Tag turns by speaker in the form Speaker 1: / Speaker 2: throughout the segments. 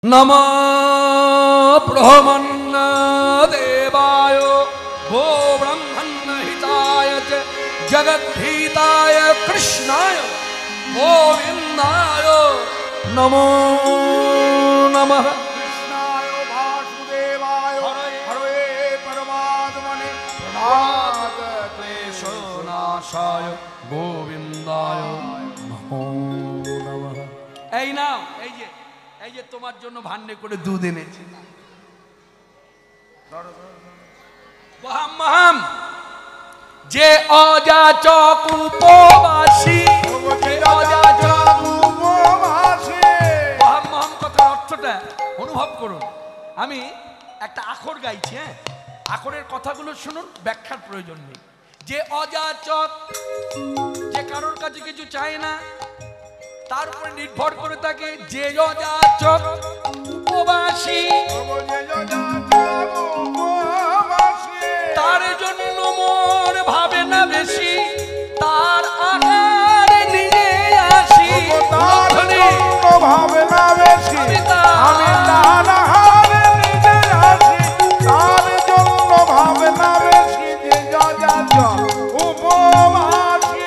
Speaker 1: नमो ब्रह्मण्य देवाय गो ब्रह्मण्य हिताय च जगद्धिताय कृष्णाय गोविंदाय नमो नमः।
Speaker 2: कृष्णाय वासुदेवाय हरे परमात्मने प्रणमामि
Speaker 1: क्लेशनाशाय गोविंदाय नमो नमः। এই নাও, এই যে তোমার জন্য ভান্ডে করে দুধ এনেছি। মহাম যে অযাচক উপবাসী, মহাম কথার অর্থটা অনুভব করুন। আমি একটা আখর গাইছি, হ্যাঁ, আখরের কথাগুলো শুনুন, ব্যাখ্যার প্রয়োজন নেই। যে অযাচক, যে কারোর কাছে কিছু চায় না, তার উপরে নির্ভর করে থাকে। যে অযাচক উপবাসী, তার জন্য মোর ভাবে না বেশি, তার আহার নিয়ে আসি।
Speaker 2: ভাবে না বেশি, আমি তার আহার নিয়ে আসি, তার জন্য ভাবে না বেশি। যে অযাচক উপবাসী।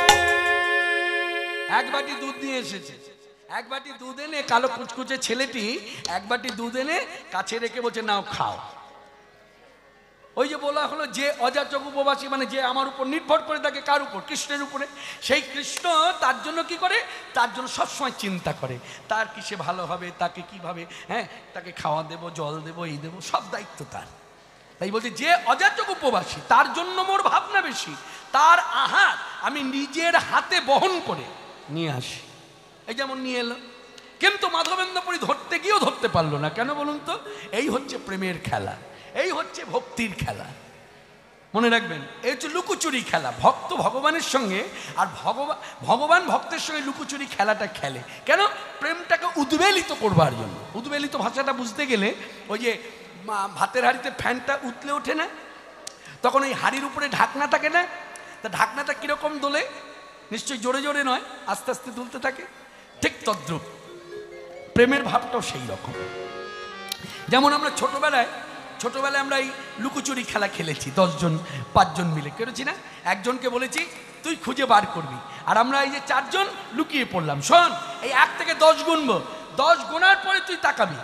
Speaker 1: এক বাটি দুধ নিয়ে এসেছে, এক বাটি দুধ এনে কালো কুচকুচে ছেলেটি এক বাটি দুধ এনে কাছে রেখে বলছে নাও খাও। ওই যে বলা হলো যে অযাচক উপবাসী, মানে যে আমার উপর নির্ভর করে থাকে, কার উপর? কৃষ্ণের উপরে। সেই কৃষ্ণ তার জন্য কি করে? তার জন্য সবসময় চিন্তা করে, তার কিসে ভালো হবে, তাকে কিভাবে, হ্যাঁ, তাকে খাওয়া দেবো, জল দেবো, এই দেবো, সব দায়িত্ব তার। তাই বলছে যে অযাচক উপবাসী, তার জন্য মোর ভাবনা বেশি, তার আহার আমি নিজের হাতে বহন করে নিয়ে আসি। এই যেমন নিয়ে এলো, কিন্তু মাধবেন্দ্রপুরী ধরতে গিয়েও ধরতে পারলো না। কেন বলুন তো? এই হচ্ছে প্রেমের খেলা, এই হচ্ছে ভক্তির খেলা। মনে রাখবেন, এই হচ্ছে লুকোচুরি খেলা। ভক্ত ভগবানের সঙ্গে আর ভগবান ভক্তের সঙ্গে লুকোচুরি খেলাটা খেলে। কেন? প্রেমটাকে উদ্বেলিত করবার জন্য। উদ্বেলিত ভাষাটা বুঝতে গেলে ওই যে ভাতের হাঁড়িতে ফ্যানটা উতলে ওঠে না, তখন ওই হাঁড়ির উপরে ঢাকনা থাকে না, তা ঢাকনাটা কিরকম দোলে? নিশ্চয়ই জোরে জোরে নয়, আস্তে আস্তে দুলতে থাকে। ঠিক তদ্রূপ প্রেমের ভাবটাও সেই রকম। যেমন আমরা ছোটবেলায় আমরা এই লুকোচুরি খেলা খেলেছি, 10 জন 5 জন মিলে করেছি না? একজনকে বলেছি তুই খুঁজে বার করবি, আর আমরা এই যে 4 জন লুকিয়ে পড়লাম। শোন, এই 1 থেকে 10 গুনবো, 10 গোনার পরে তুই তাকাবি।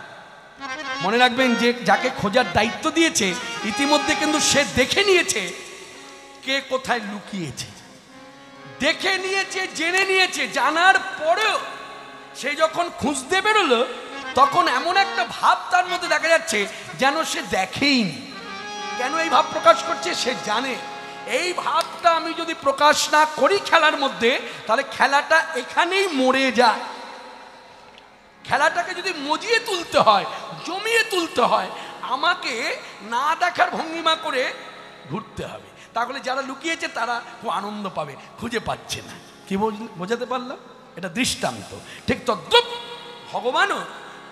Speaker 1: মনে রাখবেন, যে যাকে খোঁজার দায়িত্ব দিয়েছে ইতিমধ্যে কিন্তু সে দেখে নিয়েছে কে কোথায় লুকিয়েছে, দেখে নিয়েছে, জেনে নিয়েছে। জানার পরেও সে যখন খুঁজতে বেরোলো, তখন এমন একটা ভাব তার মধ্যে দেখা যাচ্ছে যেন সে দেখেইনি। কেন এই ভাব প্রকাশ করছে? সে জানে এই ভাবটা আমি যদি প্রকাশ না করি খেলার মধ্যে, তাহলে খেলাটা এখানেই মরে যায়। খেলাটাকে যদি মজিয়ে তুলতে হয়, জমিয়ে তুলতে হয়, আমাকে না দেখার ভঙ্গিমা করে ঘুরতে হবে। তাহলে যারা লুকিয়েছে তারা খুব আনন্দ পাবে, খুঁজে পাচ্ছে না। কি বোঝাতে পারলাম? এটা দৃষ্টান্ত। ঠিক তদ্রুপ ভগবানও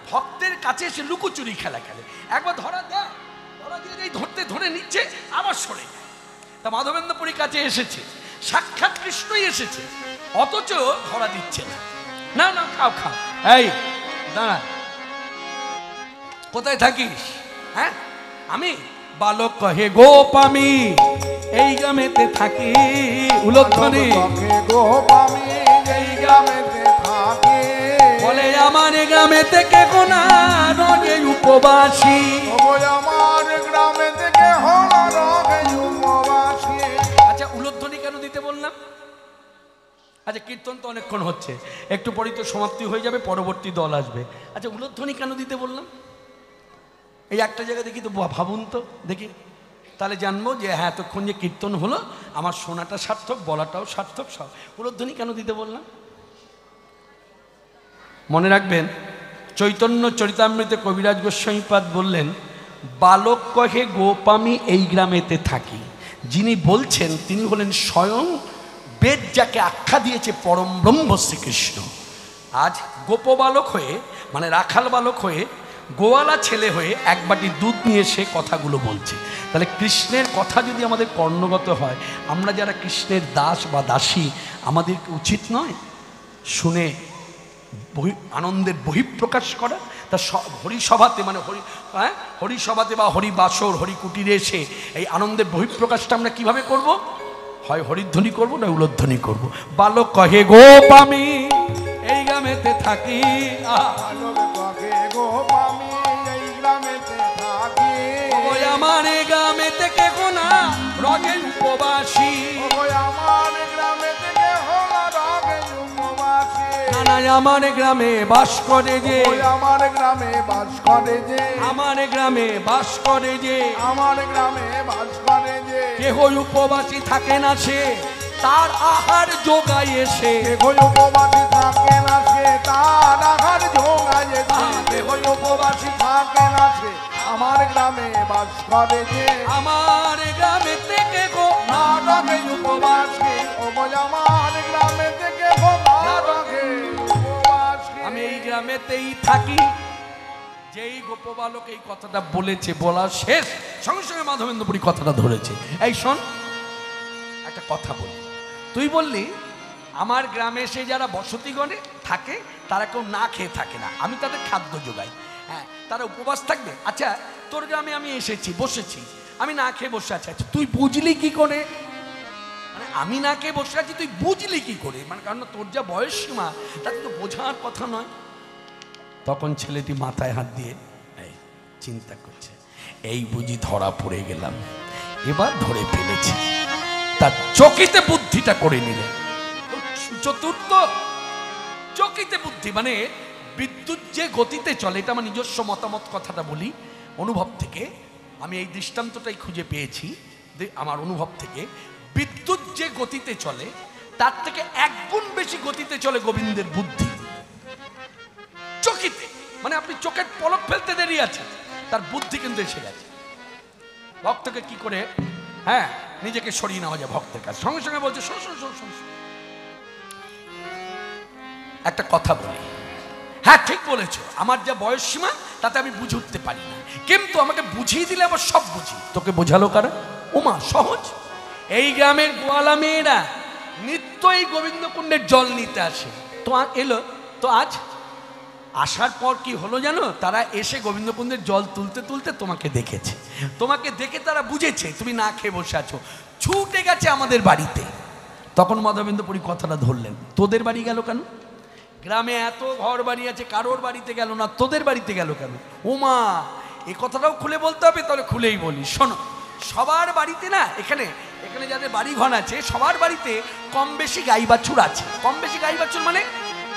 Speaker 1: ভক্তের কাছে এসে লুকোচুরি খেলা খেলে। একবার ধরা দেয়, ধরা দিয়ে যেই ধরে নিচ্ছে, আবার সরে যায়। তা মাধবেন্দ্রপুরীর কাছে এসেছে, সাক্ষাৎ কৃষ্ণই এসেছে, অথচ ধরা দিচ্ছে না। না না, খাও খাও। এই দাঁড়া, কোথায় থাকিস? হ্যাঁ, আমি বালক কহে গোপ, আমি এই গ্রামেতে থাকি। উলধ্বনি
Speaker 2: গোপামি এই গ্রামেতে থাকি,
Speaker 1: বলে আমার গ্রামে থেকে কোনা রগে উপবাসী।
Speaker 2: আমার গ্রামে থেকে হলো রগে উপবাসী।
Speaker 1: আচ্ছা, উলধ্বনি কেন দিতে বললাম? আচ্ছা, কীর্তন তো অনেকক্ষণ হচ্ছে, একটু পরেই তো সমাপ্তি হয়ে যাবে, পরবর্তী দল আসবে। আচ্ছা, উলধ্বনি কেন দিতে বললাম? এই একটা জায়গা দেখি তো, ভাবুন তো দেখি, তাহলে জানবো যে হ্যাঁ, এতক্ষণ যে কীর্তন হলো আমার শোনাটা সার্থক, বলাটাও সার্থক। সব উলধ্বনি কেন দিতে বললাম? মনে রাখবেন, চৈতন্য চরিতামৃতে কবিরাজ গোস্বামীপাদ বললেন, বালক কহে গোপ আমি এই গ্রামেতে থাকি। যিনি বলছেন তিনি হলেন স্বয়ং বেদ, যাকে আখ্যা দিয়েছে পরম ব্রহ্ম শ্রীকৃষ্ণ। আজ গোপবালক হয়ে, মানে রাখাল বালক হয়ে, গোয়ালা ছেলে হয়ে এক বাটি দুধ নিয়ে সে কথাগুলো বলছে। তাহলে কৃষ্ণের কথা যদি আমাদের কর্ণগত হয়, আমরা যারা কৃষ্ণের দাস বা দাসী, আমাদের উচিত নয় শুনে আনন্দের বহিঃপ্রকাশ করা? তা হরিসভাতে মানে হরিসভাতে বা হরিবাসর হরিকুটিরে এসে এই আনন্দের বহিঃপ্রকাশটা আমরা কিভাবে করব? হয় হরিধ্বনি করবো না উলোধ্বনি করবো। বালক কহে গোপ আমি এই গ্রামেতে থাকি, ওই আমার গ্রামেতে কে কোনা রগে উপবাসী, আমার গ্রামে বাস করে যে,
Speaker 2: আমার গ্রামে বাস করে যে,
Speaker 1: আমার গ্রামে বাস করে যে,
Speaker 2: আমার গ্রামে বাস করে যে,
Speaker 1: কেহ উপবাসী থাকে না সে তার আহার যোগায় এসে,
Speaker 2: কেহ উপবাসী থাকে না সে তার আহার যোগায় এসে, কেহ উপবাসী থাকে না সে আমার গ্রামে বাস করে যে,
Speaker 1: আমার গ্রামে থেকে গো
Speaker 2: না রাখে উপবাসী, ও বলে আমার গ্রামে থেকে না রাখে উপবাসী।
Speaker 1: আমি এই গ্রামেতেই থাকি। যেই গোপবালক এই কথাটা বলেছে, বলা শেষ সঙ্গে সঙ্গে মাধবেন্দ্রপুরী কথাটা ধরেছে। এই শোন, একটা কথা বলি, তুই বললি আমার গ্রামে এসে যারা বসতিগণে থাকে তারা কেউ না খেয়ে থাকে না, আমি তাদের খাদ্য যোগাই। হ্যাঁ, তারা উপবাস থাকবে। আচ্ছা, তোর গ্রামে আমি এসেছি, বসেছি, আমি না খেয়ে বসে আছি, আচ্ছা তুই বুঝলি কি করে? মানে আমি না খেয়ে বসে আছি, তুই বুঝলি কি করে? মানে কারণ তোর যা বয়স সীমা, তাতে তো বোঝার কথা নয়। তখন ছেলেটি মাথায় হাত দিয়ে এই চিন্তা করছে, এই বুঝি ধরা পড়ে গেলাম, এবার ধরে ফেলেছি। তার চকিতে বুদ্ধিটা করে নিলেন। চতুর্থ চকিতে বুদ্ধি মানে বিদ্যুৎ যে গতিতে চলে, এটা আমার নিজস্ব মতামত, কথাটা বলি অনুভব থেকে, আমি এই দৃষ্টান্তটাই খুঁজে পেয়েছি আমার অনুভব থেকে। বিদ্যুৎ যে গতিতে চলে তার থেকে 1 গুণ বেশি গতিতে চলে গোবিন্দের বুদ্ধি। চকিতে মানে আপনি চোখের পলক ফেলতে দেরি আছে, তার বুদ্ধি কিন্তু এসে গেছে। ভক্তকে কি করে হ্যাঁ নিজেকে সরিয়ে নেওয়া যায় ভক্তের কাছে, সঙ্গে সঙ্গে বলছে শোন শোন শোন শোন, একটা কথা বলি, হ্যাঁ ঠিক বলেছ, আমার যা বয়স সীমা তাতে আমি বুঝে উঠতে পারি না, কিন্তু আমাকে বুঝিয়ে দিলে আবার সব বুঝি। তোকে বোঝালো কারা? ওমা সহজ। এই গ্রামের গোয়ালা মেয়েরা নিত্য এই গোবিন্দকুণ্ডের জল নিতে আসে, তো এলো তো আজ আসার পর কি হলো জানো? তারা এসে গোবিন্দকুণ্ডের জল তুলতে তুলতে তোমাকে দেখেছে, তোমাকে দেখে তারা বুঝেছে তুমি না খেয়ে বসে আছো, ছুটে গেছে আমাদের বাড়িতে। তখন মাধবেন্দ্রপুরী কথাটা ধরলেন, তোদের বাড়ি গেল কেন? গ্রামে এত ঘর বাড়ি আছে, কারোর বাড়িতে গেল না, তোদের বাড়িতে গেল কেন? ওমা, এই কথাটাও খুলে বলতে হবে, তাহলে খুলেই বলি শোনো। সবার বাড়িতে না, এখানে এখানে যাদের বাড়ি ঘর আছে সবার বাড়িতে কম বেশি গাই বাছুর আছে। কম বেশি গাই বাছুর মানে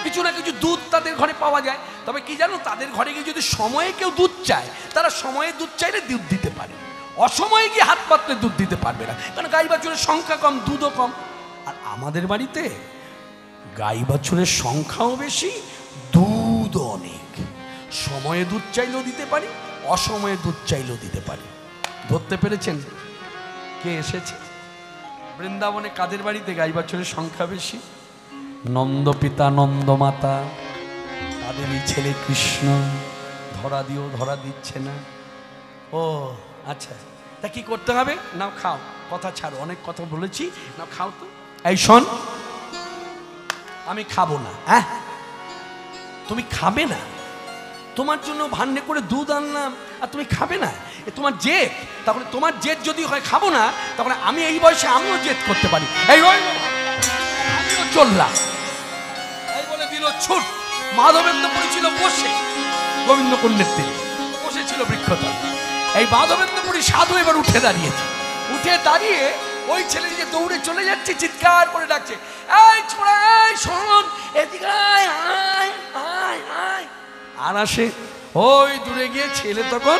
Speaker 1: কিছু না কিছু দুধ তাদের ঘরে পাওয়া যায়। তবে কি জানো, তাদের ঘরে গিয়ে যদি সময়ে কেউ দুধ চায়, তারা সময়ে দুধ চাইলে দুধ দিতে পারে, অসময়ে গিয়ে হাত পাতলে দুধ দিতে পারবে না, কারণ গাই বাছুরের সংখ্যা কম, দুধও কম। আর আমাদের বাড়িতে গাই বাছুরের সংখ্যাও বেশি, দুধ অনেক, সময়ে দুধ চাইলেও দিতে পারি, অসময়ে দুধ চাইলেও দিতে পারি। ধরতে পেরেছেন কে এসেছে? বৃন্দাবনে কাদের বাড়িতে গাই বাছুরের সংখ্যা বেশি? নন্দ পিতা নন্দ মাতা, তাদেরই ছেলে কৃষ্ণ। ধরা দিও, ধরা দিচ্ছে না। ও আচ্ছা, তা কি করতে হবে? নাও খাও, কথা ছাড়ো, অনেক কথা বলেছি, নাও খাও তো। এই শোন, আমি খাবো না। হ্যাঁ, তুমি খাবে না? তোমার জন্য ভান্ডে করে দুধ আনলাম আর তুমি খাবে না? এ তোমার জেদ। তাহলে তোমার জেদ যদি হয় খাবো না, তখন আমি এই বয়সে আমিও জেদ করতে পারি। এই আমিও চললাম, এই বলে দিল ছুট। মাধবেন্দ্রপুরী ছিল বসে গোবিন্দকুণ্ডের তীরে, বসেছিল বৃক্ষতল। এই মাধবেন্দ্রপুরী সাধু এবার উঠে দাঁড়িয়েছে, উঠে দাঁড়িয়ে ওই ছেলেটিকে দৌড়ে চলে যাচ্ছে, চিৎকার করে ডাকছে, এই ছোড়া, এই শোন, এদিকে আয়, আয় আয় আয়। আর আসে ওই দূরে গিয়ে ছেলে, তখন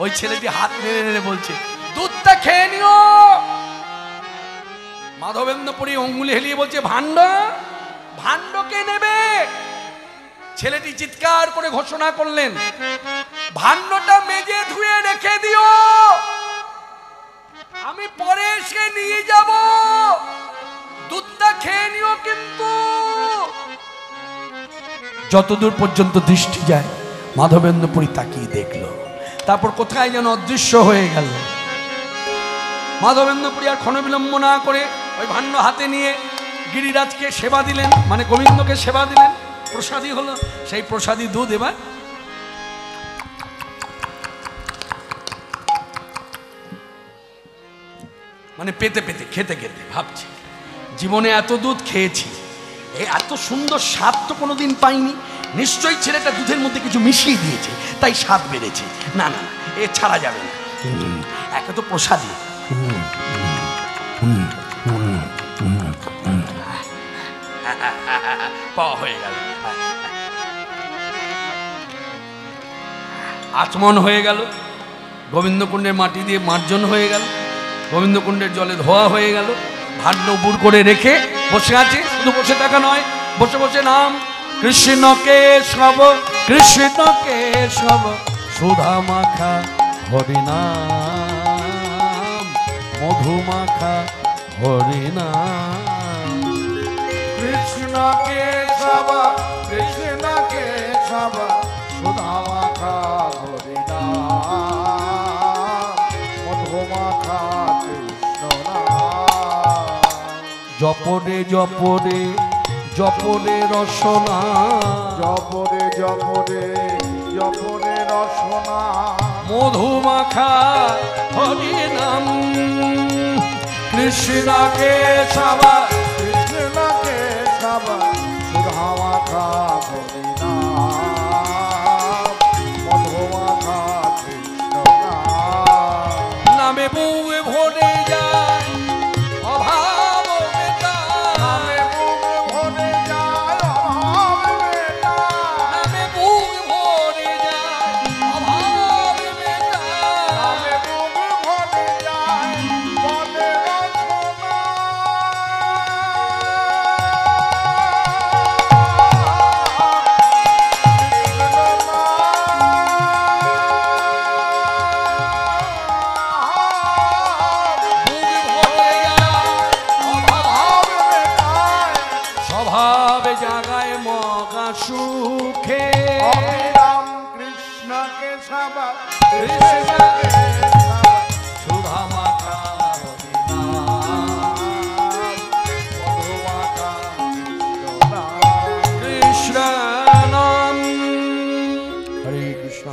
Speaker 1: ওই ছেলেটি হাত নেড়ে নেড়ে বলছে, দুধটা খেয়ে নিও। মাধবেন্দ্রপুরী অঙ্গুলি হেলিয়ে বলছে, ভাণ্ড, ভাণ্ড কে নেবে? ছেলেটি চিৎকার করে ঘোষণা করলেন, ভাণ্ডটা মেজে ধুয়ে রেখে দিও, আমি পরে এসে নিয়ে যাব, দুধটা খেয়ে নিও। কিন্তু যতদূর পর্যন্ত দৃষ্টি যায় মাধবেন্দ্রপুরী তাকিয়ে দেখলো, তারপর কোথায় যেন অদৃশ্য হয়ে গেল। মাধবেন্দ্রপুরী আর ক্ষণবিলম্ব না করে ওই ভাণ্ড হাতে নিয়ে গিরিরাজকে সেবা দিলেন, মানে গোবিন্দকে সেবা দিলেন, প্রসাদী হলো। সেই প্রসাদী দুধ এবার মানে পেতে পেতে খেতে খেতে ভাবছি জীবনে এত দুধ খেয়েছি, এত সুন্দর স্বাদ তো কোনোদিন পাইনি। নিশ্চয়ই ছেলেটা দুধের মধ্যে কিছু মিশিয়ে দিয়েছে, তাই স্বাদ বেড়েছে। না না, এ ছাড়া যাবে না, একে তো প্রসাদী। পাওয়া হয়ে গেল, আচমন হয়ে গেল, গোবিন্দকুণ্ডের মাটি দিয়ে মার্জন হয়ে গেল, গোবিন্দকুণ্ডের জলে ধোয়া হয়ে গেল। ভাণ্ড বুর করে রেখে বসে আছে, শুধু বসে থাকা নয়, বসে বসে নাম কৃষ্ণ কেশব, কৃষ্ণ কেশব, সুধা মাখা হরিনাম, মধু মাখা হরিনাম।
Speaker 2: কৃষ্ণ কেশব, কৃষ্ণ কেশব, সুধা মাখা হরিনাম, মধু মাখা কৃষ্ণ নাম।
Speaker 1: জপরে জপরে জপরে রসনা,
Speaker 2: জপরে জপরে জপরে রসনা,
Speaker 1: মধু মাখা হরিনাম। কৃষ্ণ কেশব,
Speaker 2: কৃষ্ণ কেশব, সুধা মাখা হরিনাম, মধু মাখা কৃষ্ণ নাম।
Speaker 1: নামে বুকে ভরে যায় অভাব মেটায়,
Speaker 2: নামে বুক ভরে যায় অভাব মেটায়,
Speaker 1: নামে বুক ভরে যায় অভাব মেটায়।
Speaker 2: নামে বুক ভরে যায় বলে রসনা।
Speaker 1: স্বভাব জাগায় মগা সুখে,
Speaker 2: অবিরাম কৃষ্ণ কেশব, কৃষ্ণ কেশব,
Speaker 1: সুধা মাখা হরিনাম,
Speaker 2: মধু মাখা কৃষ্ণ নাম।
Speaker 1: কৃষ্ণ নাম। হরে কৃষ্ণ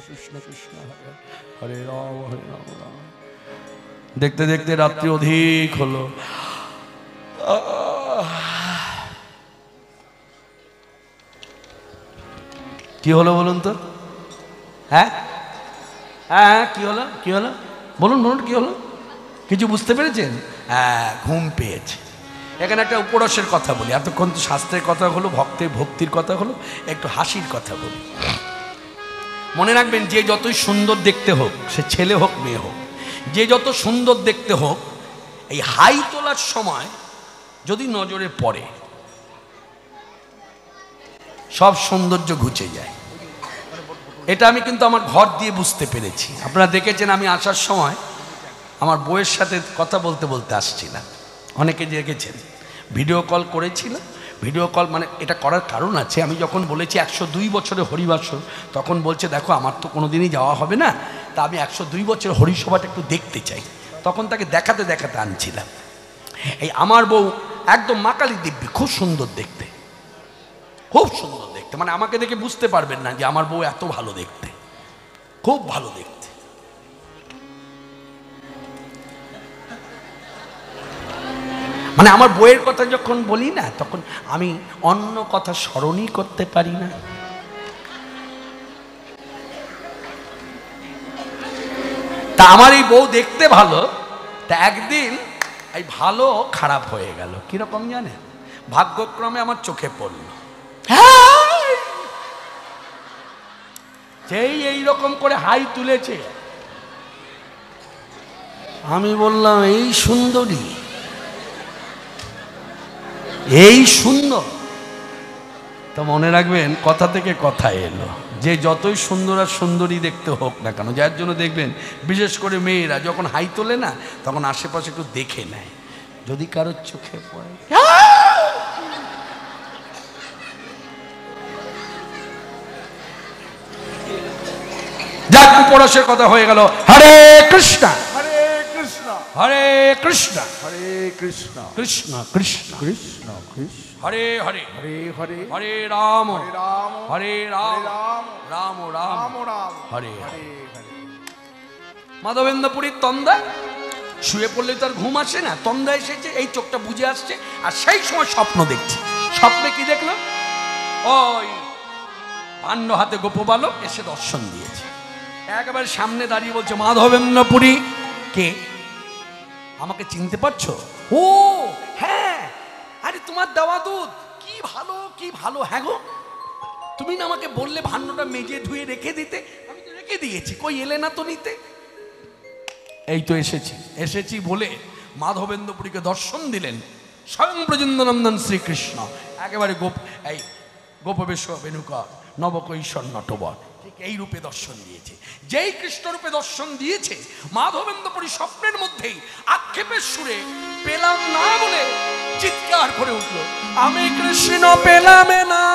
Speaker 1: কৃষ্ণ কৃষ্ণ হরে হরে রাম রাম। দেখতে দেখতে রাত্রি অধিক হলো। কি হলো বলুন তো? হ্যাঁ হ্যাঁ, কি হলো কি হলো বলুন বলুন, কি হলো? কিছু বুঝতে পেরেছেন? হ্যাঁ, ঘুম পেয়েছে। এখানে একটা উপরসের কথা বলি, এতক্ষণ তো শাস্ত্রের কথা হলো, ভক্তির কথা হলো, একটু হাসির কথা বলি। মনে রাখবেন, যে যতই সুন্দর দেখতে হোক, সে ছেলে হোক মেয়ে হোক, যে যত সুন্দর দেখতে হোক, এই হাই তোলার সময় যদি নজরে পড়ে, সব সৌন্দর্য ঘুচে যায়। এটা আমি কিন্তু আমার ঘর দিয়ে বুঝতে পেরেছি। আপনারা দেখেছেন, আমি আসার সময় আমার বউয়ের সাথে কথা বলতে বলতে আসছিলাম। অনেকে দেখেছেন, ভিডিও কল করেছিল। ভিডিও কল মানে এটা করার কারণ আছে। আমি যখন বলেছি 102 বছরে হরিবাসর, তখন বলছে দেখো আমার তো কোনো দিনই যাওয়া হবে না, তা আমি 102 বছর হরিসভাটা একটু দেখতে চাই। তখন তাকে দেখাতে দেখাতে আনছিলাম। এই আমার বউ একদম মাকালি দিব্যি, খুব সুন্দর দেখতে, খুব সুন্দর দেখতে। মানে আমাকে দেখে বুঝতে পারবেন না যে আমার বউ এত ভালো দেখতে, খুব ভালো দেখতে। মানে আমার বউয়ের কথা যখন বলি না, তখন আমি অন্য কথা স্মরণই করতে পারি না। তা আমার এই বউ দেখতে ভালো, তা একদিন এই ভালো খারাপ হয়ে গেল। কিরকম জানেন? ভাগ্যক্রমে আমার চোখে পড়ল। যেই এইরকম করে হাই তুলেছে, আমি বললাম এই সুন্দরী, এই সুন্দর। তো মনে রাখবেন, কথা থেকে কথা এলো, যে যতই সুন্দর আর সুন্দরী দেখতে হোক না কেন, যার জন্য দেখবেন বিশেষ করে মেয়েরা যখন হাই তোলে না, তখন আশেপাশে একটু দেখে নেয়, যদি কারোর চোখে পড়ে। যাক, উপরসের কথা হয়ে গেল। হরে কৃষ্ণ
Speaker 2: হরে কৃষ্ণ
Speaker 1: হরে কৃষ্ণ
Speaker 2: হরে কৃষ্ণ
Speaker 1: কৃষ্ণ কৃষ্ণ
Speaker 2: কৃষ্ণ কৃষ্ণ
Speaker 1: হরে হরে
Speaker 2: হরে হরে
Speaker 1: হরে রাম
Speaker 2: হরে রাম
Speaker 1: হরে রাম
Speaker 2: রাম
Speaker 1: রাম রাম
Speaker 2: রাম রাম
Speaker 1: হরে হরে।
Speaker 2: হরে হরে।
Speaker 1: মাধবেন্দ্রপুরীর তন্দা শুয়ে পড়লে তার ঘুম আসে না, তন্দ্রা এসেছে, এই চোখটা বুঝে আসছে, আর সেই সময় স্বপ্ন দেখছে। স্বপ্নে কি দেখলো? ওই পাণ্ড হাতে গোপবালক এসে দর্শন দিয়েছে, একেবারে সামনে দাঁড়িয়ে বলছে, মাধবেন্দ্রপুরী কে, আমাকে চিনতে পারছো? ও হ্যাঁ, আরে তোমার দেওয়া দুধ, কি ভালো কি ভালো। হ্যাঁ গো, তুমি না আমাকে বললে ভাণ্ডটা মেজে ধুয়ে রেখে দিতে, আমি তো রেখে দিয়েছি, কই এলে না তো নিতে। এই তো এসেছি, এসেছি বলে মাধবেন্দ্রপুরীকে দর্শন দিলেন স্বয়ং ব্রজেন্দ্রনন্দন শ্রীকৃষ্ণ, একেবারে এই গোপবেশ বেণুকর নবকৈশর নটবর, ঠিক এই রূপে দর্শন দিয়েছে। যেই কৃষ্ণ রূপে দর্শন দিয়েছে, মাধবেন্দ্রপুরী স্বপ্নের মধ্যেই আক্ষেপের সুরে পেলাম না বলে চিৎকার করে উঠল, আমি কৃষ্ণ পেলাম না।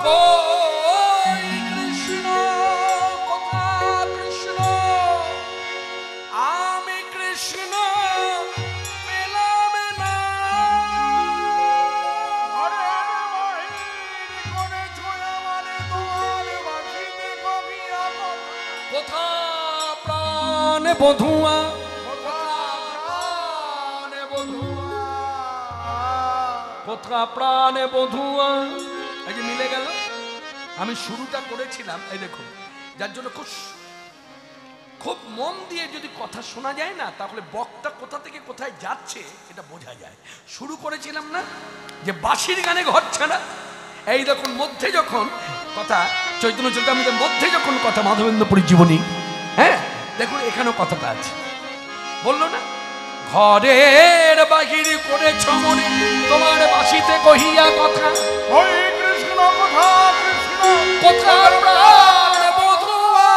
Speaker 1: কই কৃষ্ণ, কোথা কৃষ্ণ, আমি কৃষ্ণ পেলাম না। কোথা প্রাণ বধুয়া, কোথা প্রাণে বধুয়া। এই যে মিলে গেল। আমি শুরুটা করেছিলাম, এই দেখুন, যার জন্য খুব মন দিয়ে যদি কথা শোনা যায় না, তাহলে বক্তা কোথা থেকে কোথায় যাচ্ছে এটা বোঝা যায়। শুরু করেছিলাম না যে বাঁশির গানে ঘর ছাড়া, এই দেখুন মধ্যে যখন কথা চৈতন্য চরিতামৃতের মধ্যে যখন কথা মাধবেন্দ্রপুরীর জীবনী, হ্যাঁ দেখুন এখানেও কথাটা আছে, বললো না, ঘরের বাহির করেছ মনে তোমার বাঁশিতে কহিয়া কথা,
Speaker 2: ওই কৃষ্ণ কোথা কৃষ্ণ,
Speaker 1: কোথা প্রাণ বধুয়া।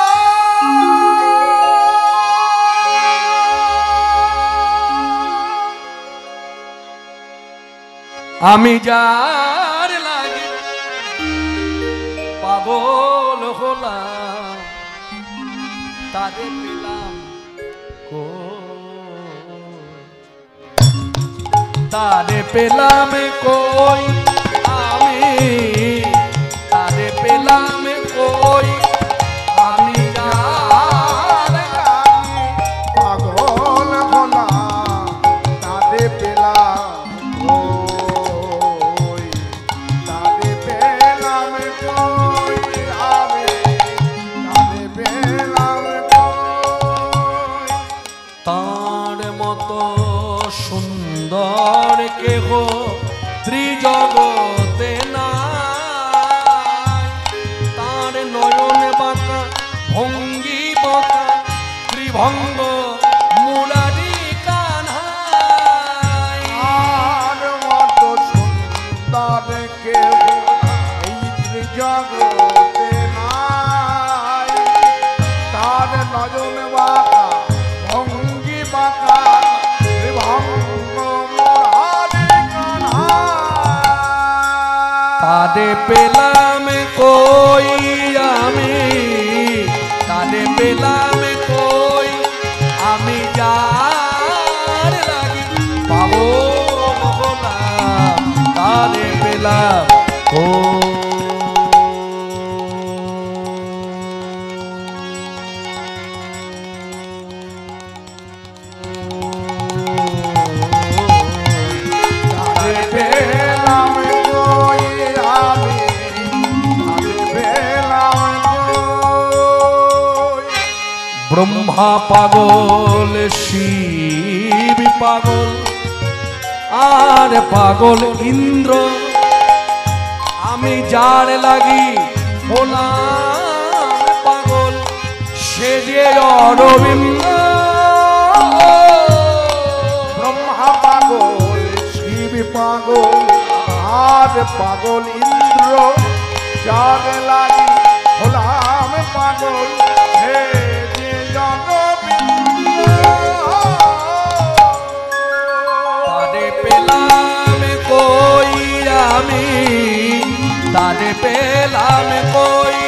Speaker 1: আমি যার লাগে পাগল হলাম, তারে পেলাম তারে পেলাম কই, আমি তারে পেলাম কই, আমি যার লাগি
Speaker 2: পাগল ভোলা তারে পেলাম কই, তারে পেলাম কই, আমি তারে পেলাম কই।
Speaker 1: তার মতো সুন্দর কেহ ত্রিজগতে নাই, তার নয়ন বাঁকা ভঙ্গি বাঁকা ত্রিভঙ্গ মুরারি কানহাই।
Speaker 2: আর মতো সুন্দর কেহ এই ত্রিজগতে নাই, তার নয়ন বাঁকা ভঙ্গি বাঁকা ত্রিভঙ্গ মুরারি কানহাই।
Speaker 1: তারে পেলাম কই, আমি তারে পেলাম কই, আমি যার লাগি পাগল হলাম, তারে পেলাম কই।
Speaker 2: তারে পেলাম কই, আমি তারে পেলাম কই।
Speaker 1: ব্রহ্মা পাগল, শিব পাগল, আর পাগল ইন্দ্র, আমি যার লাগি হলাম পাগল, সে যে অরবিন্দ।
Speaker 2: ব্রহ্মা পাগল, শিব পাগল, আর পাগল ইন্দ্র, যার লাগি হলাম পাগল, হে যে জনবিন্দ।
Speaker 1: তারে পেলাম কই, আমি তারে পেলাম কই,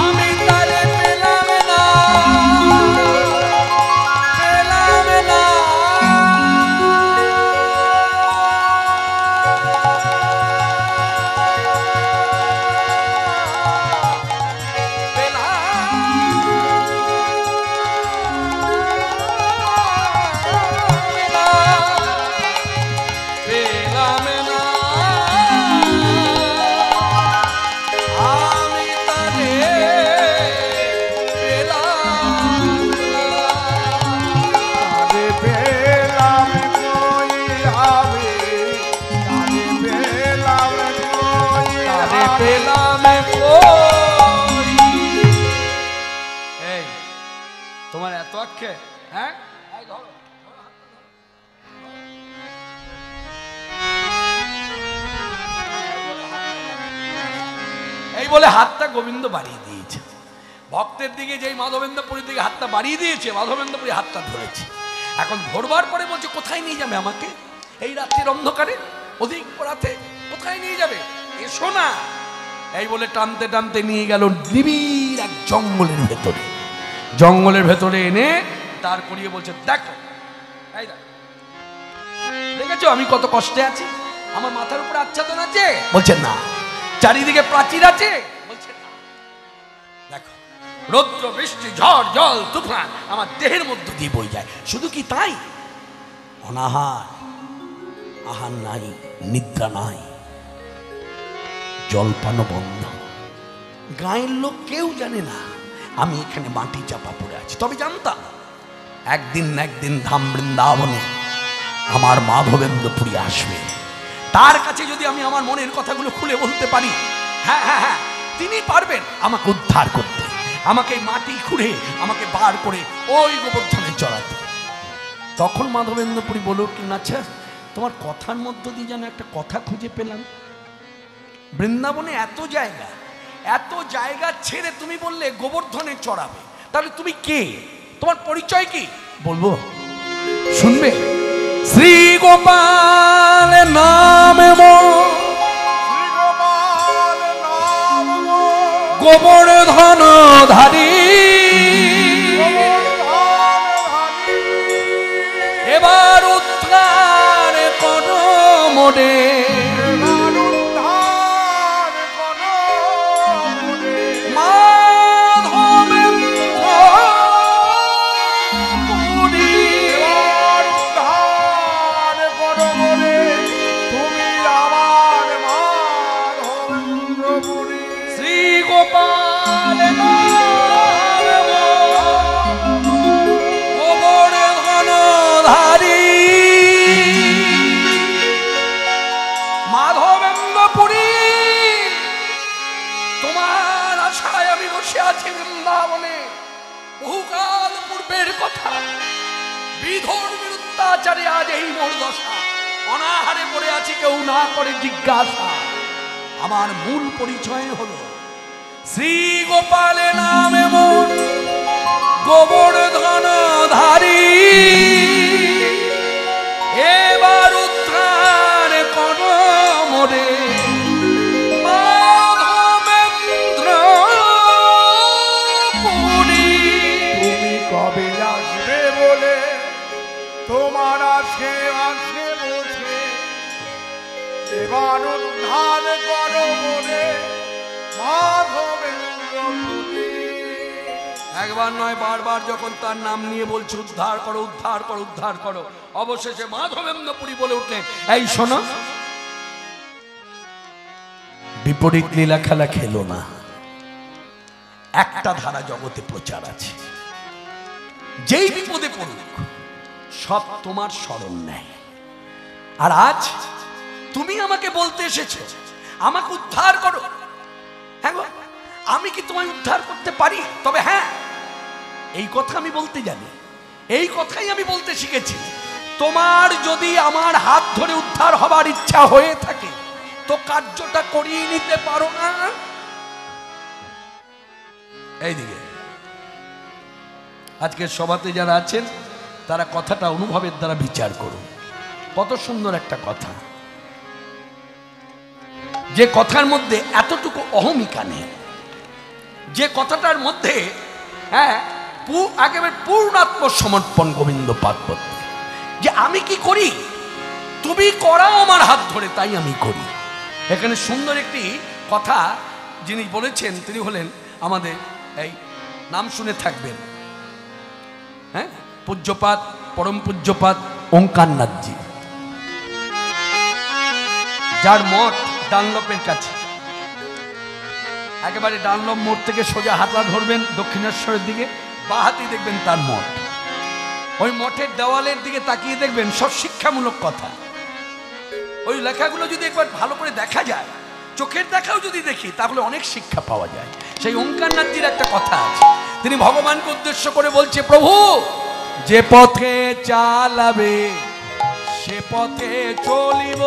Speaker 1: আমি তারে পেলাম না, পেলাম না। পেলাম ওকে, হ্যাঁ এই ধরো। এই বলে হাতটা গোবিন্দ বাড়িয়ে দিয়েছে ভক্তের দিকে। যেই মাধবেন্দ্রপুরীর দিকে হাতটা বাড়িয়ে দিয়েছে, মাধবেন্দ্রপুরী হাতটা ধরেছে। এখন ধরবার পরে বলছে, কোথায় নিয়ে যাবে আমাকে এই রাত্রির অন্ধকারে, অধিক রাতে কোথায় নিয়ে যাবে, এসো না। এই বলে টানতে টানতে নিয়ে গেল নিবিড় এক জঙ্গলের ভেতরে। জঙ্গলের ভেতরে এনে তার করিয়ে বলছে, দেখো এই দেখো, দেখেছো আমি কত কষ্টে আছি, আমার মাথার উপরে আচ্ছাদন আছে, বলছে না। চারিদিকে প্রাচীর আছে, বলছে না। দেখো রৌদ্র বৃষ্টি ঝড় জল তুফান আমার দেহের মধ্য দিয়ে বই যায়, শুধু কি তাই, অনাহার, আহার নাই, নিদ্রা নাই, জলপানও বন্ধ। গায়ের লোক কেউ জানে না আমি এখানে মাটি চাপা পড়ে আছি। তবে জানতাম একদিন না একদিন ধাম বৃন্দাবনে আমার মাধবেন্দ্রপুরী আসবে। তার কাছে যদি আমি আমার মনের কথাগুলো খুলে বলতে পারি, হ্যাঁ হ্যাঁ হ্যাঁ, তিনি পারবেন আমাকে উদ্ধার করতে, আমাকে মাটি খুঁড়ে আমাকে বার করে ওই গোবর্ধনে চড়াতে। তখন মাধবেন্দ্রপুরী বলে উঠলেন, আচ্ছা তোমার কথার মধ্য দিয়ে যেন একটা কথা খুঁজে পেলাম। বৃন্দাবনে এত জায়গা ছেড়ে তুমি বললে গোবর্ধনে চড়াবে, তাহলে তুমি কে, তোমার পরিচয় কি? বলবো, শুনবে। শ্রী গোপাল নামে গোবর্ধন ধারী, এবার উদ্ধার করো মোরে, বহুকাল পূর্বের কথা। বিধর বিরুদ্ধাচারে আজ এই মোর দশা, অনাহারে পড়ে আছি, কেউ না করে জিজ্ঞাসা। আমার মূল পরিচয় হলো শ্রী গোপালে নামে মোর গোবর্ধন ধারী, এবার উদ্ধার করো মোরে
Speaker 2: তোমার আসে আসে বসে, এবার উদ্ধার করো মোরে মাধবেন্দ্রপুরী।
Speaker 1: একবার নয় বারবার যখন তার নাম নিয়ে বলছে উদ্ধার করো উদ্ধার করো উদ্ধার করো, অবশেষে মাধবেন্দ্রপুরী বলে উঠলেন, এই শোনো, বিপরীত লীলা খেলা খেলো না। একটা ধারা জগতে প্রচার আছে, যেই বিপদে পড়ুক সব তোমার স্মরণ নেয়। আর আজ তুমি আমাকে বলতে এসেছো আমাকে উদ্ধার করো। হ্যাঁ গো, আমি কি তোমায় উদ্ধার করতে পারি? তবে হ্যাঁ, এই কথা আমি বলতে জানি, এই কথাই আমি বলতে শিখেছি। তোমার যদি আমার হাত ধরে উদ্ধার হবার ইচ্ছা হয়ে থাকে তো কার্যটা করিয়ে নিতে পারো না? এইদিকে আজকের সভাতে যারা আছেন তারা কথাটা অনুভবের দ্বারা বিচার করুন। কত সুন্দর একটা কথা, যে কথার মধ্যে এতটুকু অহমিকা নেই, যে কথাটার মধ্যে হ্যাঁ একেবারে পূর্ণাত্ম সমর্পণ গোবিন্দ পাদ করতে, যে আমি কি করি, তুমি করাও আমার হাত ধরে তাই আমি করি। এখানে সুন্দর একটি কথা যিনি বলেছেন তিনি হলেন আমাদের, এই নাম শুনে থাকবেন, হ্যাঁ, পূজ্যপাদ পরম পূজ্যপাদ ওঙ্কারনাথজি, যার মঠ ডানলপের কাছে। একেবারে ডানলপ মোড় থেকে সোজা হাতলা ধরবেন দক্ষিণেশ্বরের দিকে, বা হাতেই দেখবেন তার মঠ। ওই মঠের দেওয়ালের দিকে তাকিয়ে দেখবেন সব শিক্ষামূলক কথা। ওই লেখাগুলো যদি একবার ভালো করে দেখা যায়, চোখের দেখাও যদি দেখি, তাহলে অনেক শিক্ষা পাওয়া যায়। সেই ওঙ্কারনাথজির একটা কথা আছে, তিনি ভগবানকে উদ্দেশ্য করে বলছে, প্রভু যে পথে চালাবে সে পথে চলিব,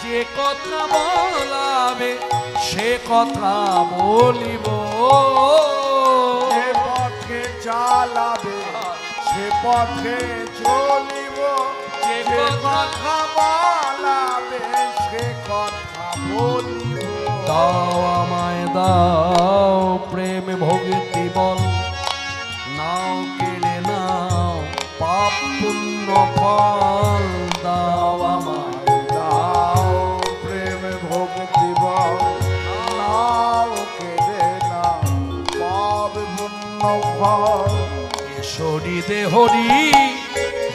Speaker 1: যে কথা বলাবে সে কথা বলিব।
Speaker 2: যে পথে চালাবে সে পথে চলিব,
Speaker 1: যে
Speaker 2: যে কথা বলাবে সে কথা বলিব।
Speaker 1: দাও আমায় দাও প্রেম ভক্তি বল, নাও কেড়ে নাও পাপ পুণ্য ফল। দাও আমায়
Speaker 2: দাও প্রেম ভক্তি বল, নাও কেড়ে নাও পাপ পুণ্য ফল।
Speaker 1: ঈশ্বরী দেহরি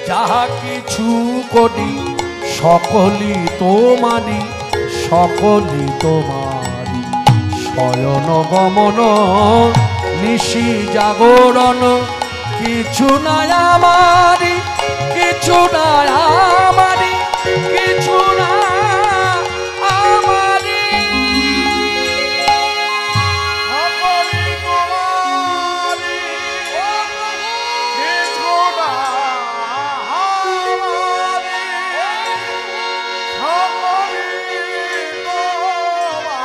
Speaker 1: যাহা কিছু করি সকলই তোমারি, সকলই তোমারি। শয়ন গমন নিশি জাগরণ কিছু নাই আমারি, কিছু নাই আমারি, কিছু না আমারি।
Speaker 2: সকলই তোমারি, কিছু না আমারি। সকলই তোমারি,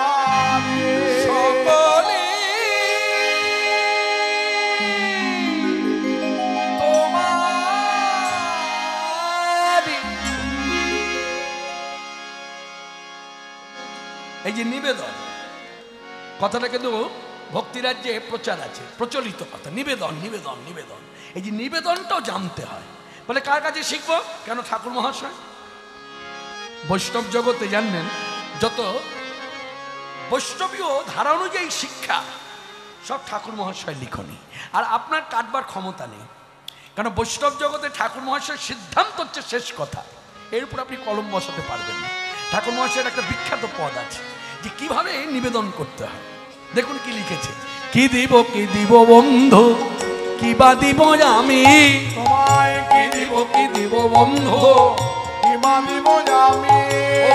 Speaker 1: সকলে তোমারি। এই যে নিবেদন কথাটা কিন্তু ভক্তিরাজ্যে প্রচার আছে, প্রচলিত কথা। নিবেদন নিবেদন নিবেদন, এই যে নিবেদনটাও জানতে হয়। বলে কার কাছে শিখবো? কেন ঠাকুর মহাশয় বৈষ্ণব জগতে জানবেন যত বৈষ্ণবীয় ধারা অনুযায়ী শিক্ষা সব ঠাকুর মহাশয় লিখনি, আর আপনার কাটবার ক্ষমতা নেই। কারণ বৈষ্ণব জগতে ঠাকুর মহাশয়ের সিদ্ধান্ত হচ্ছে শেষ কথা, এর উপর আপনি কলম বসাতে পারবেন না। ঠাকুর মহাশয়ের একটা বিখ্যাত পদ আছে যে কিভাবে নিবেদন করতে হয়। দেখুন কি লিখেছে, কি দিব বন্ধু, কি বা দিব আমি
Speaker 2: তোমায় কি দিব,
Speaker 1: কি দিব বন্ধু।
Speaker 2: কি মানিব আমি।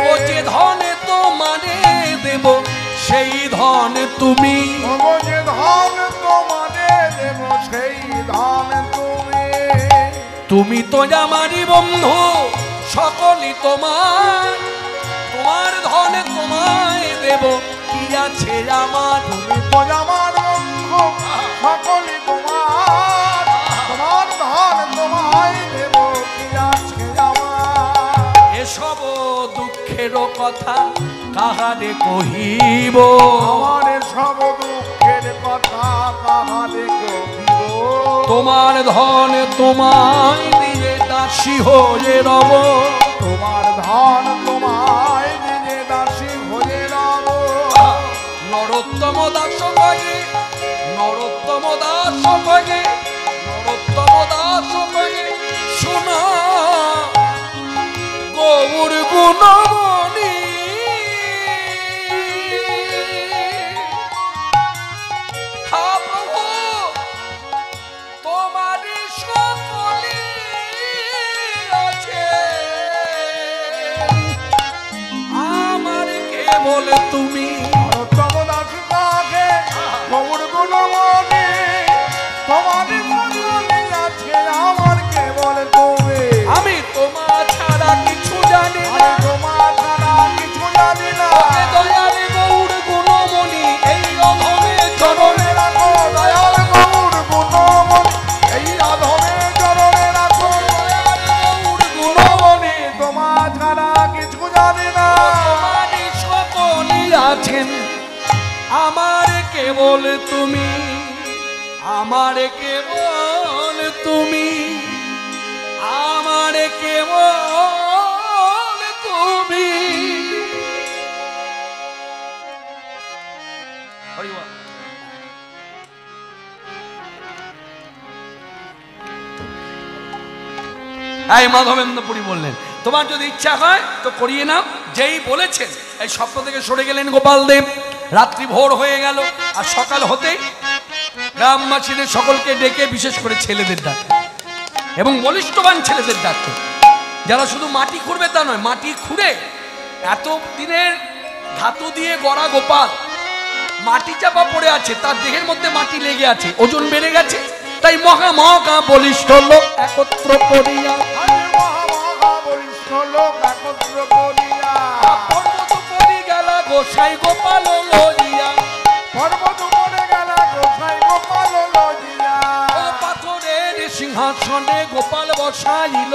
Speaker 1: ও যে ধনে তোমারে দেব সেই ধন তুমি,
Speaker 2: ওগো যে ধন তোমারে দেব সেই ধন তুমি।
Speaker 1: তুমি তো আমারই বন্ধু, সকলই তোমার, তোমার ধনে তোমায় দেব কি আছে আমার।
Speaker 2: তুমি তো আমার বন্ধু, সকলই তোমার, তোমার ধন তোমায় দেব কি আছে আমার।
Speaker 1: এসব দুঃখের কথা কাহারে কহিব,
Speaker 2: আমার সব দুঃখের কথা কাহারে কহিব।
Speaker 1: তোমার ধন তোমায় দিয়ে দাসী হয়ে রব।
Speaker 2: তোমার ধন তোমায় দিলে দাসী হয়ে রব।
Speaker 1: নরোত্তম দাস কয়ে, নরোত্তম দাস কয়ে, নরোত্তম দাস কয়ে শোনা গৌর গুণমণি। হা প্রভু তোমারই সকলে আছে, আমার কেবল তুমি।
Speaker 2: নরোত্তম দাস কাকে গৌর গুণমণি, তোমারই সকলে আছে, আমার কেবল তুমি।
Speaker 1: আমি তোমার ছাড়া কিছু জানি না,
Speaker 2: আমি তোমার ছাড়া কিছু জানি না।
Speaker 1: ওকে দয়াল গৌর গুণমণি এই অধমে চরণে
Speaker 2: চরণে রাখো দয়াল গৌর গুণমণি, এই অধমে চরণে রাখো।
Speaker 1: দয়াল গৌর গুণমণি।
Speaker 2: তোমার ছাড়া কিছু জানি না।
Speaker 1: তোমারই সকলই আছেন, আমার কেবল তুমি, আমার কেবল তুমি, আমার কেবল তুমি। হরি বল। এই মাধবেন্দ্রপুরী বললেন তোমার যদি ইচ্ছা হয় তো করিয়ে নাও। যেই বলেছেন এই স্বপ্ন থেকে সরে গেলেন গোপাল দেব। রাত্রি ভোর হয়ে গেল, আর সকাল হতেই গ্রামবাসীদের সকলকে ডেকে বিশেষ করে ছেলেদের ডাকে এবং বলিষ্ঠবান ছেলেদের ডাকে, যারা শুধু মাটি খুঁড়বে তা নয়, মাটি খুঁড়ে এত দিনের ধাতু দিয়ে গড়া গোপাল মাটি চাপা পড়ে আছে, তার দেহের মধ্যে মাটি লেগে আছে, ওজন বেড়ে গেছে, তাই মহা মহা বলিষ্ঠ লোক একত্র করিয়া
Speaker 2: বলিষ্ঠ লোক একত্র করিয়া
Speaker 1: পর্বত পরি গেল গোসাই গোপাল লইয়া
Speaker 2: পর্বত পড়ে গেল গোসাই গোপাল লইয়া
Speaker 1: ও পাথরের সিংহাসনে গোপাল বসাইল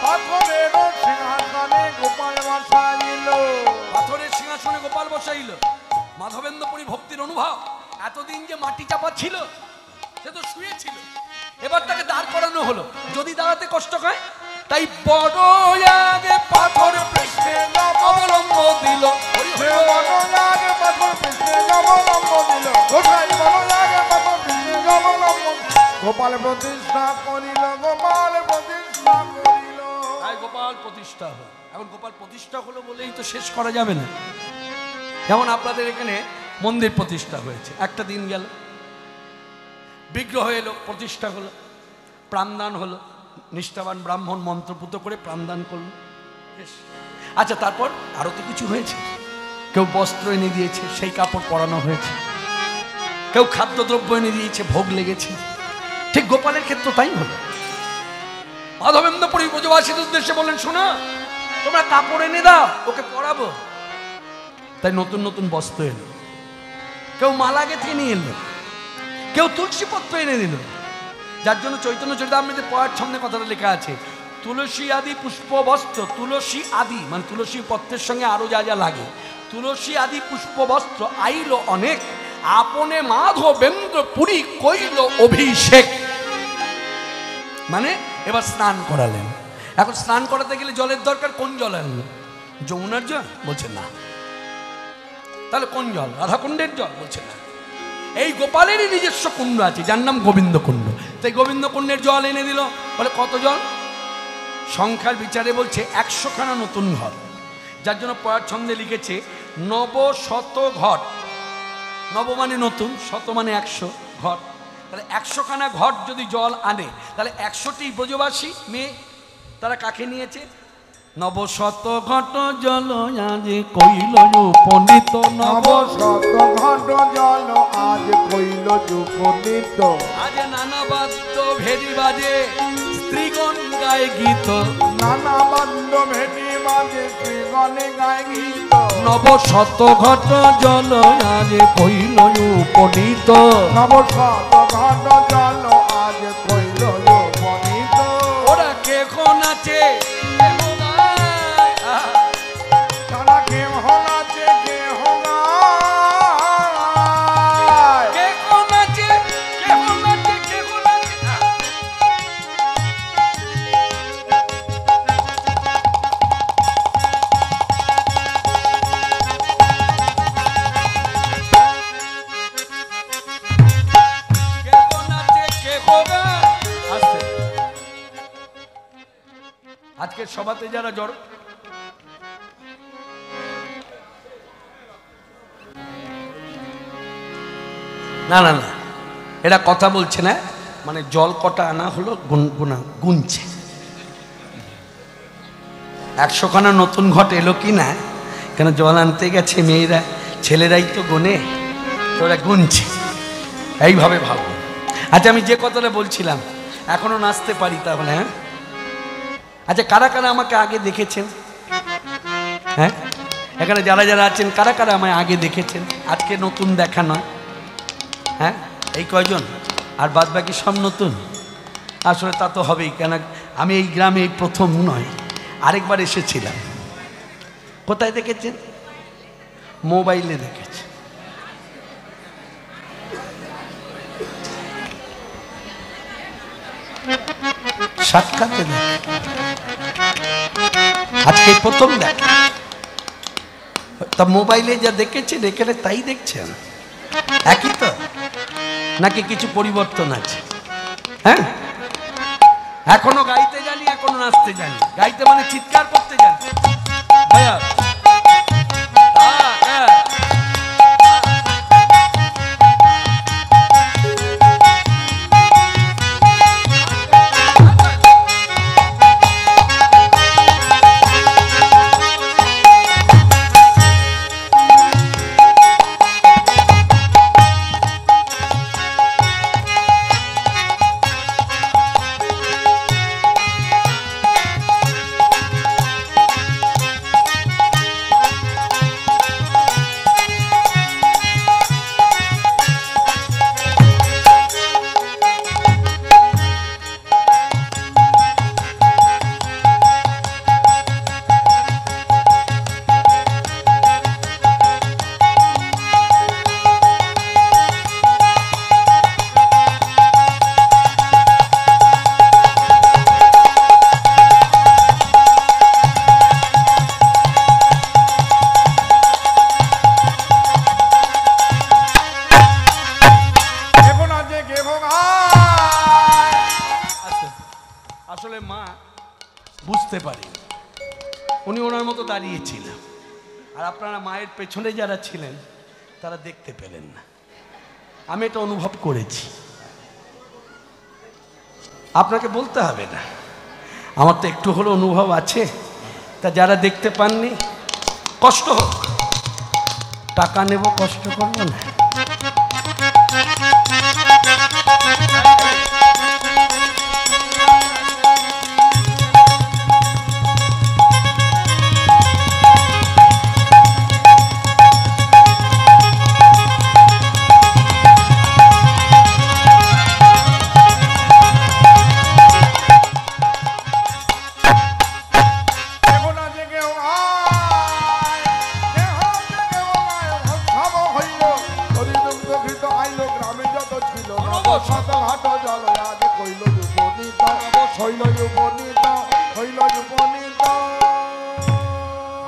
Speaker 2: পাথরের সিংহাসনে গোপাল বসাইল
Speaker 1: পাথরের সিংহাসনে গোপাল বসাইল মাধবেন্দ্রপুরী ভক্তির অনুভব এতদিন যে মাটি চাপা ছিল সে তো শুয়েছিল এবার তাকে দাঁড় করানো হলো যদি দাঁড়াতে কষ্ট হয় তাই বড় আগে পাথর পৃষ্ঠে অবলম্ব দিল
Speaker 2: গোপাল প্রতিষ্ঠা করিল গোপাল প্রতিষ্ঠা করিল
Speaker 1: তাই গোপাল প্রতিষ্ঠা হলো এখন গোপাল প্রতিষ্ঠা হলো বলেই তো শেষ করা যাবে না যেমন আপনাদের এখানে মন্দির প্রতিষ্ঠা হয়েছে একটা দিন গেল বিগ্রহ এলো প্রতিষ্ঠা হলো প্রাণদান হলো নিষ্ঠাবান ব্রাহ্মণ মন্ত্রপুত করে প্রাণদান করলো বেশ। আচ্ছা তারপর আরো তো কিছু হয়েছে কেউ বস্ত্র এনে দিয়েছে সেই কাপড় পরানো হয়েছে কেউ খাদ্যদ্রব্য এনে দিয়েছে ভোগ লেগেছে ঠিক গোপালের ক্ষেত্রে তাই হলো মাধবেন্দ্রপুরী ব্রজবাসীর উদ্দেশ্যে বললেন শোনা তোমরা কাপড় এনে দাও ওকে পরাবো তাই নতুন নতুন বস্ত্র এলো কেউ মালা গেঁথে নিয়ে এলো কেউ তুলসী পত্র এনে দিল যার জন্য চৈতন্য চরিতামৃতে পয়ের সামনে কথাটা লেখা আছে তুলসী আদি পুষ্প বস্ত্র তুলসী আদি মানে তুলসী পত্রের সঙ্গে আরো যা যা লাগে তুলসী আদি পুষ্প বস্ত্র আইল অনেক আপনে মাধবেন্দ্র পুরী কইল অভিষেক মানে এবার স্নান করালেন এখন স্নান করাতে গেলে জলের দরকার কোন জল আনলো যমুনার জল বলছে না তাহলে কোন জল রাধাকুণ্ডের জল বলছে না এই গোপালেরই নিজস্ব কুণ্ড আছে যার নাম গোবিন্দ কুণ্ড তাই গোবিন্দ কুণ্ডের জল এনে দিল বলে কত জল সংখ্যার বিচারে বলছে 100খানা নতুন ঘর যার জন্য পয়ার ছন্দে লিখেছে নব শত ঘট নব মানে নতুন শত মানে 100 ঘট তাহলে 100খানা ঘট যদি জল আনে তাহলে 100টি ব্রজবাসী মেয়ে তারা কাকে নিয়েছে নবশত ঘট জল আজি কইল উপনীত
Speaker 2: নবশত ঘট জল আজ কইল উপনীত
Speaker 1: আজ নানা বাদ্য ভেরি বাজে স্ত্রীগণ গায় গীত
Speaker 2: নানা বাদ্য ভেরি বাজে স্ত্রীগণে গায় গীত
Speaker 1: নবশত ঘট জল আজ কইল উপনীত
Speaker 2: নবশত ঘট জল আজ কইল উপনীত
Speaker 1: ওরা কে কোন আছে
Speaker 2: তারা কে হলাছে কে হলায়
Speaker 1: কে কোন আছে কে কোন আছে কে কোন আছে কে কোন আছে কে হোগা আস্তে আজকের সভাতে যারা জড় না না না এটা কথা বলছে না মানে জল কটা আনা হলো গুনছে 100খানা নতুন ঘট এলো কি না কেন জল আনতে গেছে মেয়েরা ছেলেরাই তো গোনে তোরা গুনছে এইভাবে ভাবো আচ্ছা আমি যে কথাটা বলছিলাম এখনো নাচতে পারি তাহলে হ্যাঁ আচ্ছা কারা কারা আমাকে আগে দেখেছেন হ্যাঁ এখানে যারা যারা আছেন কারা কারা আমায় আগে দেখেছেন আজকে নতুন দেখা নয় হ্যাঁ এই কয়জন আর বাদ বাকি সব নতুন আসলে তা তো হবেই কেন আমি এই গ্রামে এই প্রথম নয় আরেকবার এসেছিলাম কোথায় দেখেছেন মোবাইলে দেখেছি সাক্ষাতে দেখে আজকে প্রথম দেখ তা মোবাইলে যা দেখেছেন এখানে তাই দেখছেন একই তো নাকি কিছু পরিবর্তন আছে হ্যাঁ এখনো গাইতে জানি এখনো নাচতে জানি গাইতে মানে চিৎকার করতে জানি ভাইয়া বুঝতে পারি উনি ওনার মতো দাঁড়িয়েছিলেন, আর আপনারা মায়ের পেছনে যারা ছিলেন তারা দেখতে পেলেন না। আমি এটা অনুভব করেছি, আপনাকে বলতে হবে না, আমার তো একটু হলো অনুভব আছে। তা যারা দেখতে পাননি কষ্ট হোক, টাকা নেব, কষ্ট করবো না।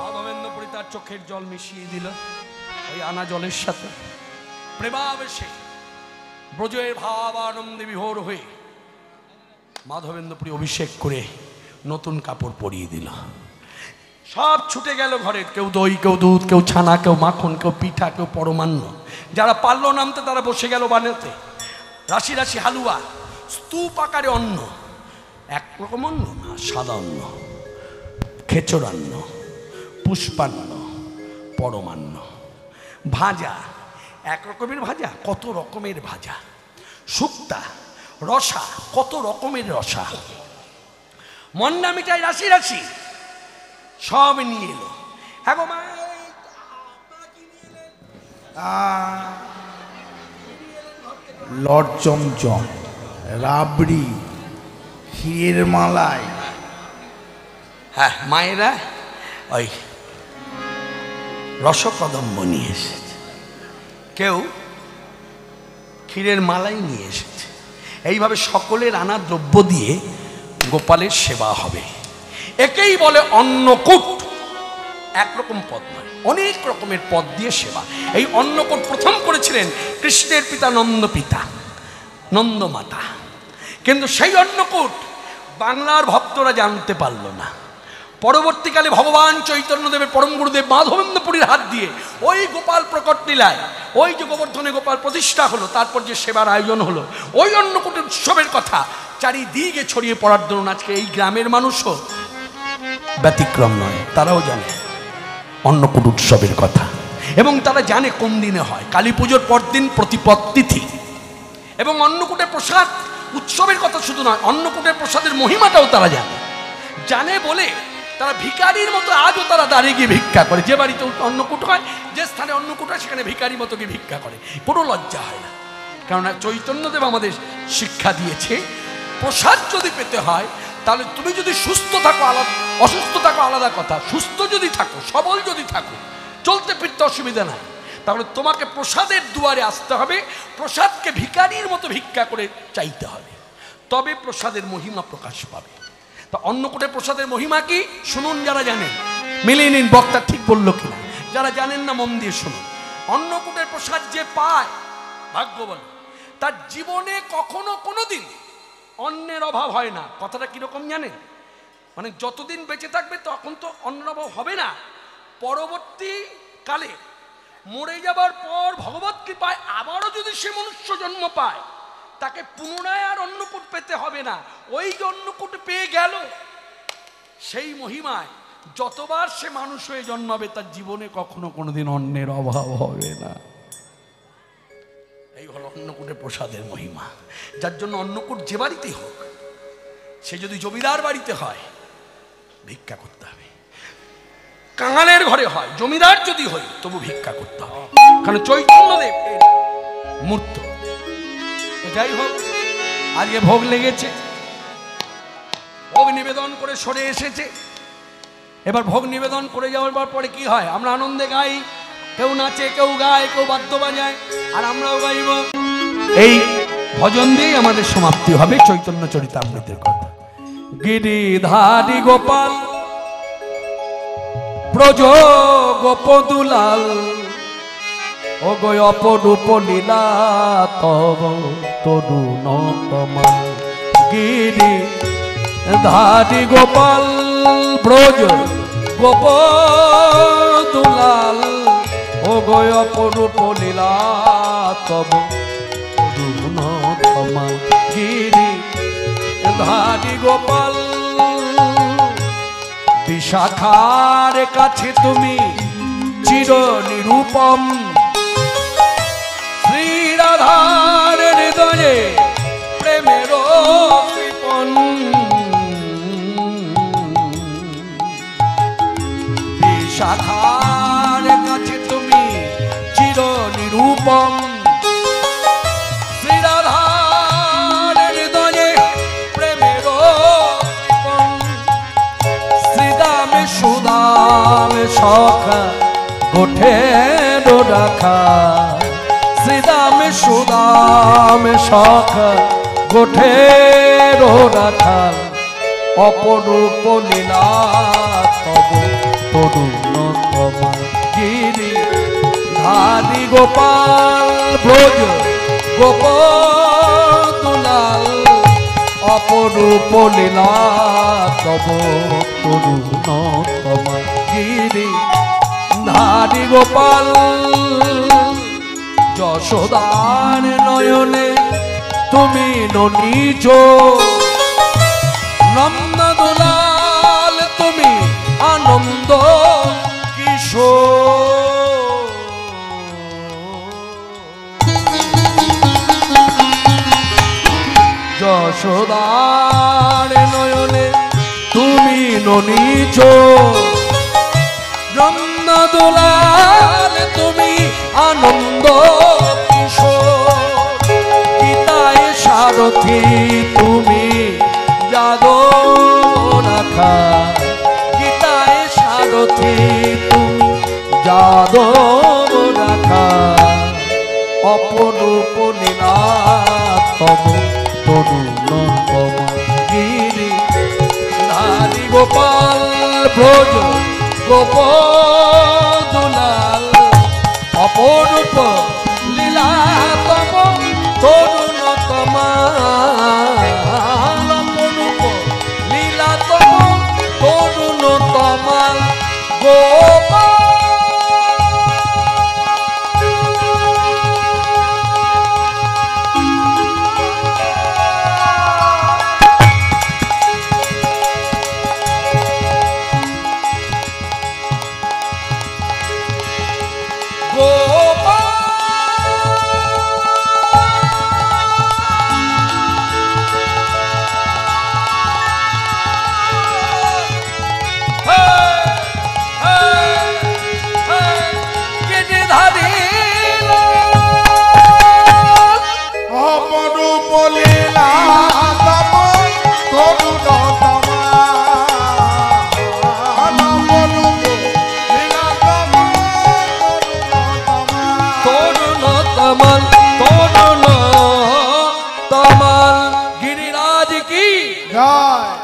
Speaker 1: মাধবেন্দ্রপুরী তার চোখের জল মিশিয়ে দিল ওই আনা জলের সাথে। প্রেমাবেশে ব্রজের ভাব আনন্দে বিভোর হয়ে মাধবেন্দ্রপুরী অভিষেক করে নতুন কাপড় পরিয়ে দিল। সব ছুটে গেল ঘরে, কেউ দই, কেউ দুধ, কেউ ছানা, কেউ মাখন, কেউ পিঠা, কেউ পরমান্ন। যারা পারল নামতে তারা বসে গেল বানাতে। রাশি রাশি হালুয়া, স্তূপ আকারে অন্ন, একরকম অন্ন না, সাদা অন্ন, খেচড়ান্ন, পুষ্পান্ন, পরমান্ন, ভাজা, এক রকমের ভাজা, কত রকমের ভাজা, শুক্তা, রসা, কত রকমের রসা, মন্ডা মিঠাই, রাশি রাশি সব নিয়ে এলো। হ্যাঁ গো মা,
Speaker 2: লট চমচম, রাবড়ি, ক্ষীরের মালাই।
Speaker 1: হ্যাঁ, মায়েরা ওই রসকদম্ব নিয়ে এসেছে, কেউ ক্ষীরের মালাই নিয়ে এসেছে। এইভাবে সকলের আনা দ্রব্য দিয়ে গোপালের সেবা হবে। একেই বলে অন্নকূট। একরকম পদ নয়, অনেক রকমের পদ দিয়ে সেবা। এই অন্নকূট প্রথম করেছিলেন কৃষ্ণের পিতা নন্দ পিতা, নন্দ মাতা। কিন্তু সেই অন্নকূট বাংলার ভক্তরা জানতে পারল না। পরবর্তীকালে ভগবান চৈতন্যদেবের পরম গুরুদেব মাধবেন্দ্রপুরীর হাত দিয়ে ওই গোপাল প্রকট লীলায়, ওই যে গোবর্ধনে গোপাল প্রতিষ্ঠা হলো, তারপর যে সেবার আয়োজন হলো, ওই অন্নকূটের উৎসবের কথা চারিদিকে ছড়িয়ে পড়ার দরুন আজকে এই গ্রামের মানুষও ব্যতিক্রম নয়। তারাও জানে অন্নকূট উৎসবের কথা, এবং তারা জানে কোন দিনে হয়। কালী পুজোর পরদিন প্রতিপদ তিথি। এবং অন্নকূটের প্রসাদ উৎসবের কথা শুধু নয়, অন্নকূটের প্রসাদের মহিমাটাও তারা জানে। জানে বলে তারা ভিখারির মতো আজও তারা দাঁড়িয়ে গিয়ে ভিক্ষা করে। যে বাড়িতে অন্নকূট হয়, যে স্থানে অন্নকূট হয়, সেখানে ভিখারির মতো গিয়ে ভিক্ষা করে। কোনো লজ্জা হয় না, কেননা চৈতন্যদেব আমাদের শিক্ষা দিয়েছে প্রসাদ যদি পেতে হয় তাহলে তুমি যদি সুস্থ থাকো আলাদা, অসুস্থ থাকো আলাদা কথা। সুস্থ যদি থাকো, সবল যদি থাকো, চলতে ফিরতে অসুবিধা নাই, তাহলে তোমাকে প্রসাদের দুয়ারে আসতে হবে। প্রসাদকে ভিখারির মতো ভিক্ষা করে চাইতে হবে, তবে প্রসাদের মহিমা প্রকাশ পাবে। তা অন্নকূটের প্রসাদের মহিমা কি শুনুন, যারা জানেন মিলিয়ে নিন বক্তা ঠিক বললো কিনা। যারা জানেন না মন দিয়ে শুনুন। অন্নকূটের প্রসাদ যে পায় ভাগ্যবান, তার জীবনে কখনো কোনোদিন অন্নের অভাব হয় না। কথাটা কিরকম জানেন? মানে যতদিন বেঁচে থাকবে তখন তো অন্নের অভাব হবে না। পরবর্তী কালে মরে যাবার পর ভগবত কৃপায় আবারও যদি সে মনুষ্য জন্ম পায়, তাকে পুনরায় আর অন্নকূট পেতে হবে না। ওই যে অন্নকূট পেয়ে গেল, সেই মহিমায় যতবার সে মানুষ হয়ে জন্মাবে তার জীবনে কখনো কোনোদিন অন্নের অভাব হবে না। এই হলো অন্নকূটের প্রসাদের মহিমা। যার জন্য অন্নকূট যে বাড়িতেই হোক, সে যদি জমিদার বাড়িতে হয় ভিক্ষা করতে হবে, কাঙালের ঘরে হয়, জমিদার যদি হয় তবু ভিক্ষা করতে হবে, কারণ চৈতন্যদেব মূর্ত। যাই হোক, আজকে ভোগ লেগেছে, ভোগ নিবেদন করে সরে এসেছে। এবার ভোগ নিবেদন করে যাওয়ার পরে কি হয়? আমরা আনন্দে গাই, কেউ নাচে, কেউ গায়, কেউ বাদ্য বাজায়, আর আমরাও গাইব। এই ভজন দিয়েই আমাদের সমাপ্তি হবে চৈতন্য চরিতামৃতের কথা। গিরিধারী গোপাল ব্রজ গোপদুলাল, ও গো অপরূপ লীলা তব তরুণ কমল। গিরিধারী গোপাল ব্রজ গোপ দুলাল ও গয় অপরূপ লীলা তব ক্ষমা গিরি ধারি গোপাল বিশাখার কাছে তুমি চির নিরূপম শ্রীরাধার হৃদয়ে প্রেমের কৃপণ বিশাখার কাছে তুমি চির নিরূপম শ্রীরাধার হৃদয়ে প্রেমের কৃপণ শ্রীদামে সুদামে সখা গোঠে রাখা শ্রীদামে সুদামে সখা গোঠে রাখা অপরূপ লীলা তব তরুণ তোমার গিরি ধারি গোপাল ব্রজ গোপ দুলাল অপরূপ লীলা তব তরুণ তোমার গিরি ধারি গোপাল যশোদার নয়নে তুমি ননিজ নন্দ দুলাল তুমি আনন্দ কিশোর যশোদার নয়নে তুমি ননিজ নন্দ দুলাল তুমি আনন্দ কিশোর গীতায় সারথি তুমি যাদব রাখা গীতায় সারথি তুমি যাদব রাখা অপরূপ লীলা তব তরুণ গিরি ধারি গোপাল ব্রজ গোপ দুলাল অপরূপ লীলা তব তরুণ তমাল অপরূপ লীলা তব তরুণ তমাল গোপাল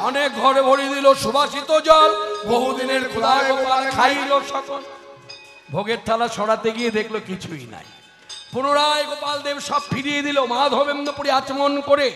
Speaker 1: অনেক ঘরে ভরি দিল সুবাসিত জল বহুদিনের ক্ষুধা গোপাল খাইল সকল ভোগের থালা সরাতে গিয়ে দেখলো কিছুই নাই পুনরায় গোপাল দেব সব ফিরিয়ে দিল মাধবেন্দ্রপুরী আচমন করে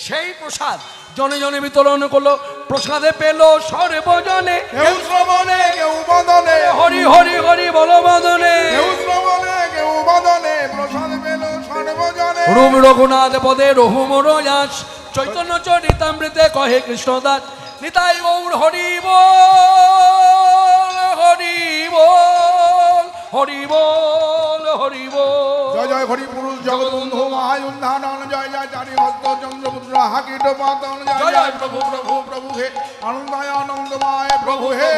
Speaker 1: সেই প্রসাদ জনে জনে বিতরণ করলো প্রসাদে পেল সর্বজনে
Speaker 2: কেউ শ্রবণে কেউ বদনে
Speaker 1: হরি হরি হরি বল বদনে
Speaker 2: কেউ শ্রবণে কেউ বদনে প্রসাদ পেল সর্বজনে
Speaker 1: রূপ রঘুনাথ পদে রহুমর যাস চৈতন্য চরিতামৃতে কহে কৃষ্ণদাস নিতাই গৌর হরি বল হরি বল হরি বল হরি বল
Speaker 2: জয় জয় হরি পুরুষ জগৎবন্ধু মহায়ুন্ধানন জয় জয় চারি ভক্ত চন্দ্রপুত্র হাকিট পাতন জয় জয় প্রভু প্রভু প্রভু হে আনন্দময় আনন্দময় প্রভু হে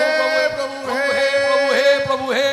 Speaker 2: প্রভু হে
Speaker 1: প্রভু হে প্রভু হে